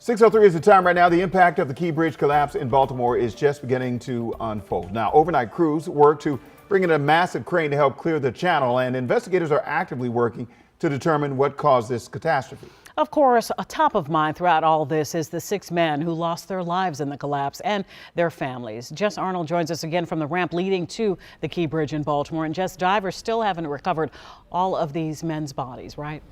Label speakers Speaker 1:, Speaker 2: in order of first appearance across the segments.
Speaker 1: 6:03 is the time right now. The impact of the Key Bridge collapse in Baltimore is just beginning to unfold. Now, overnight crews work to bring in a massive crane to help clear the channel, and investigators are actively working to determine what caused this catastrophe.
Speaker 2: Of course, top of mind throughout all this is the 6 men who lost their lives in the collapse and their families. Jess Arnold joins us again from the ramp leading to the Key Bridge in Baltimore. And Jess, divers still haven't recovered all of these men's bodies, right?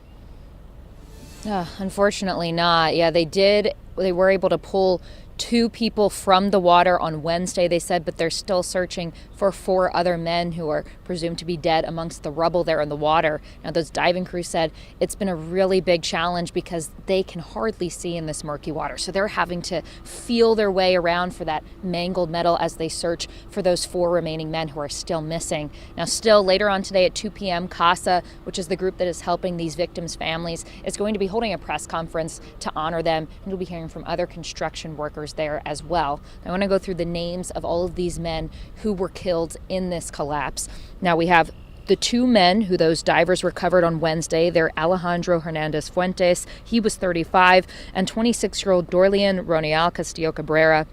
Speaker 3: Unfortunately not. Yeah, they were able to pull 2 people from the water on Wednesday, they said, but they're still searching for 4 other men who are presumed to be dead amongst the rubble there in the water. Now, those diving crews said it's been a really big challenge because they can hardly see in this murky water. So they're having to feel their way around for that mangled metal as they search for those 4 remaining men who are still missing. Now, still later on today at 2 p.m., CASA, which is the group that is helping these victims' families, is going to be holding a press conference to honor them. And you'll be hearing from other construction workers there as well. I want to go through the names of all of these men who were killed in this collapse. Now, we have the 2 men who those divers recovered on Wednesday. They're Alejandro Hernandez Fuentes, he was 35, and 26-year-old Dorlian Ronial Castillo Cabrera.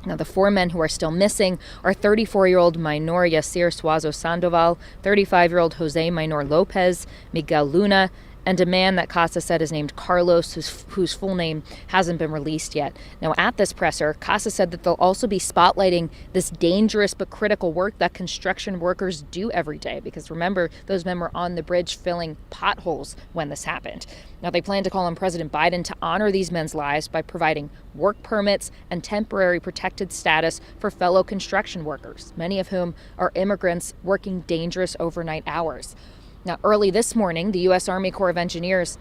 Speaker 3: Now, the 4 men who are still missing are 34-year-old Minor Yasir Suazo Sandoval, 35-year-old Jose Minor Lopez, Miguel Luna, and a man that CASA said is named Carlos, whose full name hasn't been released yet. Now, at this presser, CASA said that they'll also be spotlighting this dangerous but critical work that construction workers do every day, because remember, those men were on the bridge filling potholes when this happened. Now, they plan to call on President Biden to honor these men's lives by providing work permits and temporary protected status for fellow construction workers, many of whom are immigrants working dangerous overnight hours. Now, early this morning, the U.S. Army Corps of Engineers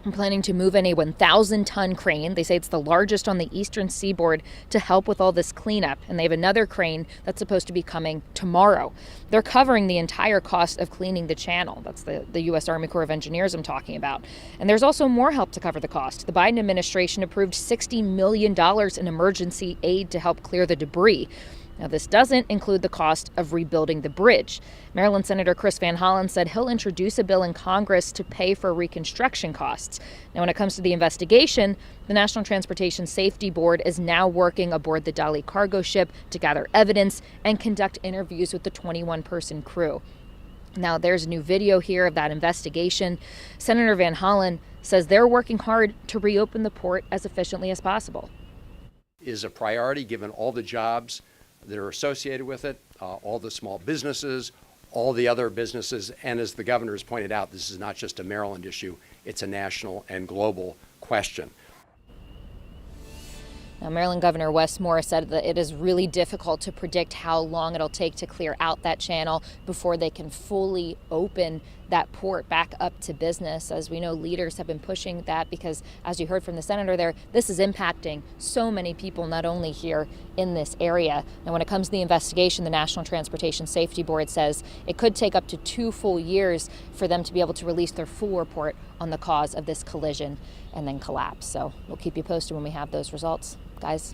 Speaker 3: are planning to move in a 1,000-ton crane. They say it's the largest on the eastern seaboard to help with all this cleanup. And they have another crane that's supposed to be coming tomorrow. They're covering the entire cost of cleaning the channel. That's the U.S. Army Corps of Engineers I'm talking about. And there's also more help to cover the cost. The Biden administration approved $60 million in emergency aid to help clear the debris. Now, this doesn't include the cost of rebuilding the bridge. Maryland Senator Chris Van Hollen said he'll introduce a bill in Congress to pay for reconstruction costs. Now, when it comes to the investigation, the National Transportation Safety Board is now working aboard the Dali cargo ship to gather evidence and conduct interviews with the 21-person crew. Now, there's a new video here of that investigation. Senator Van Hollen says they're working hard to reopen the port as efficiently as possible.
Speaker 4: Is a priority given all the jobs that are associated with it, all the small businesses, all the other businesses. And as the governor has pointed out, this is not just a Maryland issue, it's a national and global question.
Speaker 3: Now, Maryland Governor Wes Moore said that it is really difficult to predict how long it'll take to clear out that channel before they can fully open that port back up to business. As we know, leaders have been pushing that because, as you heard from the senator there, this is impacting so many people, not only here in this area. Now, when it comes to the investigation, the National Transportation Safety Board says it could take up to 2 full years for them to be able to release their full report on the cause of this collision and then collapse. So we'll keep you posted when we have those results, guys.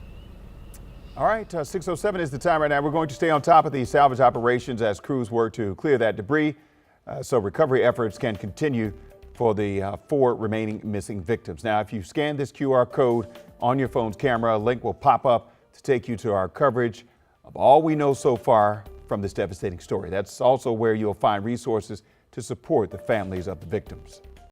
Speaker 1: All right, 6:07 is the time right now. We're going to stay on top of these salvage operations as crews work to clear that debris so recovery efforts can continue for the 4 remaining missing victims. Now, if you scan this QR code on your phone's camera, a link will pop up to take you to our coverage of all we know so far from this devastating story. That's also where you'll find resources to support the families of the victims.